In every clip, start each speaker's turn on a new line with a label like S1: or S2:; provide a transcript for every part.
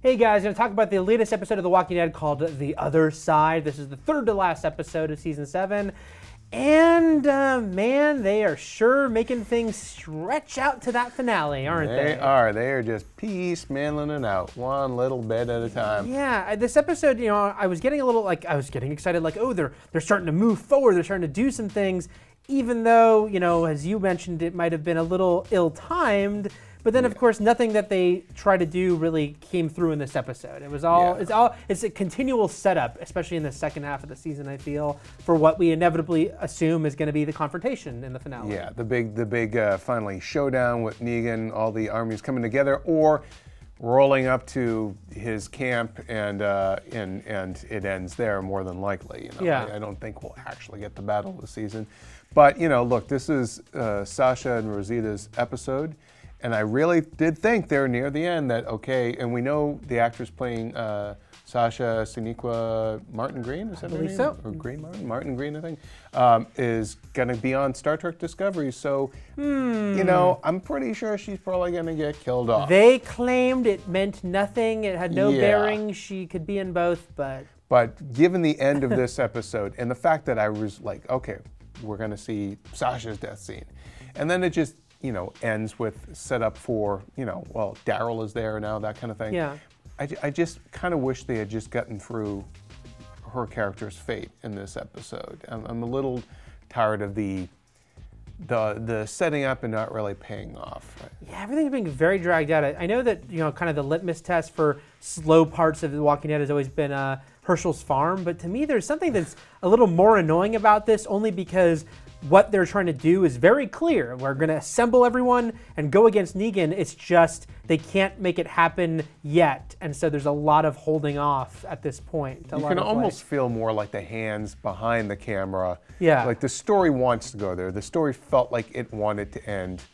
S1: Hey guys, going to talk about the latest episode of The Walking Dead called The Other Side. This is the third to last episode of Season 7. And, man, they are sure making things stretch out to that finale, aren't they?
S2: They are. They are just piecemealing it out, one little bit at a time.
S1: Yeah, this episode, I was getting a little, I was getting excited, oh, they're starting to move forward, they're starting to do some things, even though, as you mentioned, it might have been a little ill-timed. But then, of course, nothing that they try to do really came through in this episode. It was all, it's a continual setup, especially in the second half of the season, I feel, for what we inevitably assume is going to be the confrontation in the finale.
S2: Yeah, the big finally showdown with Negan, all the armies coming together, or rolling up to his camp, and it ends there more than likely.
S1: Yeah.
S2: I don't think we'll actually get the battle this season. But, look, this is Sasha and Rosita's episode. And I really did think there near the end that, okay, and we know the actress playing Sasha Sonequa Martin Green, is that her name?
S1: So.
S2: Or Green Martin Green, I think, is going to be on Star Trek Discovery. So, I'm pretty sure she's probably going to get killed off.
S1: They claimed it meant nothing. It had no bearing. She could be in both, but...
S2: But given the end of this episode and the fact that I was like, okay, we're going to see Sasha's death scene. And then it just... ends with setup for, well, Daryl is there now, that kind of thing.
S1: Yeah.
S2: I just kind of wish they had just gotten through her character's fate in this episode. I'm a little tired of the setting up and not really paying off.
S1: Yeah, everything's being very dragged out. I know that, kind of the litmus test for slow parts of The Walking Dead has always been Herschel's farm, but to me there's something that's a little more annoying about this, only because what they're trying to do is very clear. We're going to assemble everyone and go against Negan. It's just they can't make it happen yet. And so there's a lot of holding off at this point.
S2: You can almost feel more like the hands behind the camera.
S1: Yeah.
S2: Like the story wants to go there. The story felt like it wanted to end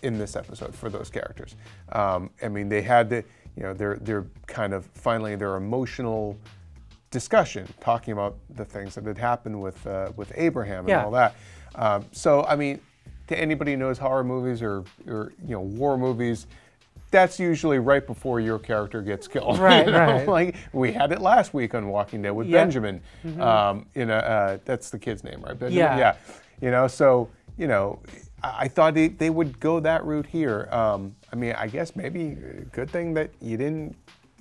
S2: in this episode for those characters. They had to, they're kind of finally their emotional discussion, talking about the things that had happened with Abraham and all that. To anybody who knows horror movies or war movies, that's usually right before your character gets killed.
S1: Right, right.
S2: Like we had it last week on Walking Dead with Benjamin. That's the kid's name, right? Benjamin? Yeah. I thought they would go that route here. I guess maybe a good thing that you didn't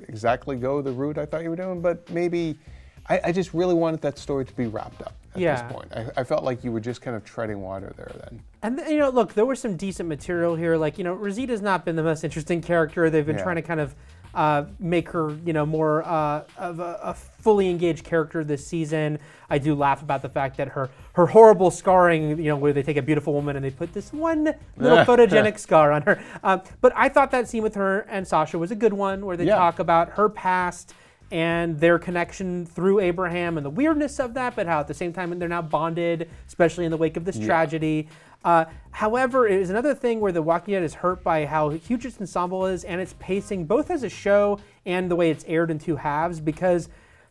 S2: exactly go the route I thought you were doing, but maybe I just really wanted that story to be wrapped up at this point. I felt like you were just kind of treading water there then. And
S1: look, there was some decent material here. Rosita's not been the most interesting character. They've been trying to kind of make her, more of a fully engaged character this season. I do laugh about the fact that her horrible scarring, where they take a beautiful woman and they put this one little photogenic scar on her. But I thought that scene with her and Sasha was a good one, where they talk about her past and their connection through Abraham and the weirdness of that, but how at the same time they're now bonded, especially in the wake of this tragedy. However, it is another thing where The Walking Dead is hurt by how huge its ensemble is and its pacing, both as a show and the way it's aired in two halves, because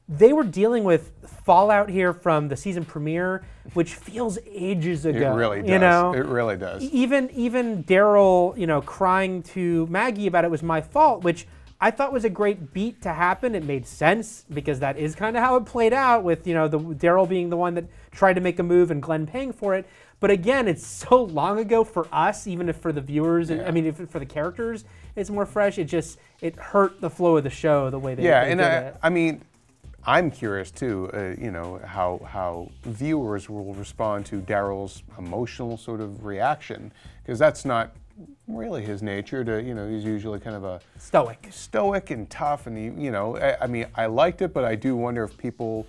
S1: they were dealing with fallout here from the season premiere, which feels ages ago.
S2: It really does. It really does.
S1: Even Daryl, crying to Maggie about it was my fault, which I thought was a great beat to happen. It made sense because that is kind of how it played out with, the Daryl being the one that tried to make a move and Glenn paying for it. But again, it's so long ago for us, even if for the viewers, if for the characters, it's more fresh. It hurt the flow of the show the way they did it.
S2: I'm curious too, how viewers will respond to Daryl's emotional sort of reaction, because that's not really his nature. He's usually kind of a stoic and tough, and I liked it, but I do wonder if people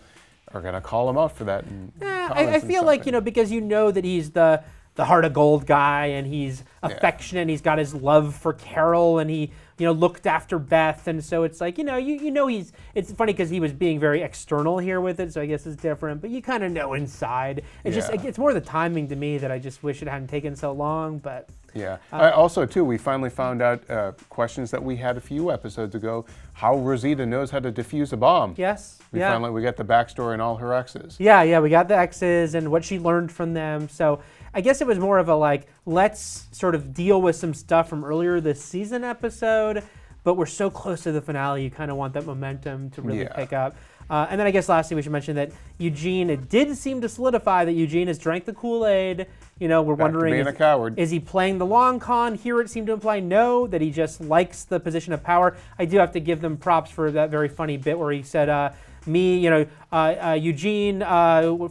S2: are going to call him out for that.
S1: I feel like, because that he's the heart of gold guy, and he's affectionate, and he's got his love for Carol, and he looked after Beth, and so it's like, it's funny because he was being very external here with it, so I guess it's different, but you kind of know inside. It's more the timing to me that I just wish it hadn't taken so long, but...
S2: Yeah. Also, too, we finally found out questions that we had a few episodes ago, how Rosita knows how to defuse a bomb.
S1: Yes.
S2: We got the backstory and all her exes.
S1: Yeah, we got the exes and what she learned from them. So I guess it was more of a let's sort of deal with some stuff from earlier this season episode. but we're so close to the finale, you kind of want that momentum to really pick up. And then I guess lastly, we should mention that Eugene, it did seem to solidify that Eugene has drank the Kool-Aid. You know, we're wondering,
S2: being a coward.
S1: Is he playing the long con? Here it seemed to imply no, that he just likes the position of power. I do have to give them props for that very funny bit where he said, Eugene,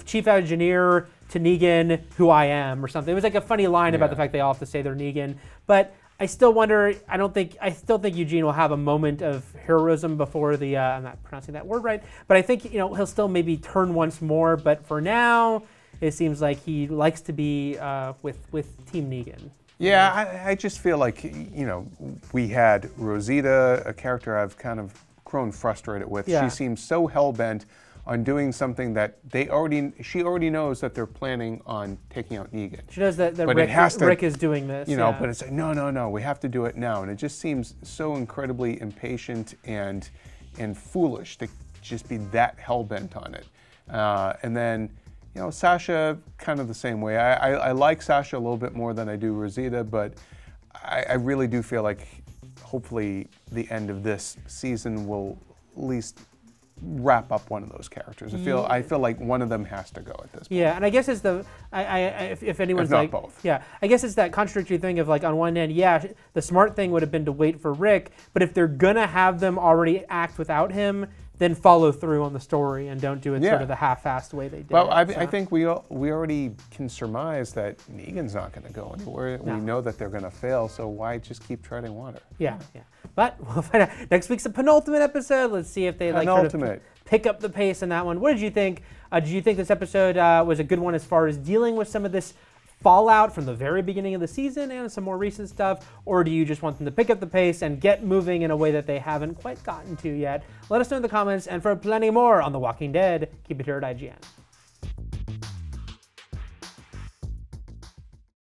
S1: chief engineer to Negan, who I am, or something. It was like a funny line about the fact they all have to say they're Negan. But I still wonder, I still think Eugene will have a moment of heroism before the, I'm not pronouncing that word right, but I think, he'll still maybe turn once more, but for now, it seems like he likes to be with Team Negan.
S2: Yeah, I just feel like, we had Rosita, a character I've kind of grown frustrated with.
S1: Yeah.
S2: She seems so hell-bent on doing something that she already knows that they're planning on taking out Negan.
S1: She knows that Rick is doing this.
S2: But it's like, no, we have to do it now. And it just seems so incredibly impatient and foolish to just be that hell-bent on it. And then, Sasha, kind of the same way. I like Sasha a little bit more than I do Rosita, but I really do feel like hopefully the end of this season will at least wrap up one of those characters. I feel like one of them has to go at this point.
S1: Yeah, and I guess it's if anyone's
S2: if not
S1: like
S2: both.
S1: Yeah, I guess it's that contradictory thing of like on one hand, the smart thing would have been to wait for Rick, but if they're gonna have them already act without him, then follow through on the story and don't do it sort of the half-assed way they did.
S2: Well, I think we already can surmise that Negan's not going to go anywhere. No. We know that they're going to fail, so why just keep treading water?
S1: Yeah. But we'll find out. Next week's the penultimate episode. Let's see if they sort of pick up the pace in that one. What did you think? Did you think this episode was a good one as far as dealing with some of this fallout from the very beginning of the season and some more recent stuff, or do you just want them to pick up the pace and get moving in a way that they haven't quite gotten to yet? Let us know in the comments, and for plenty more on The Walking Dead, keep it here at IGN.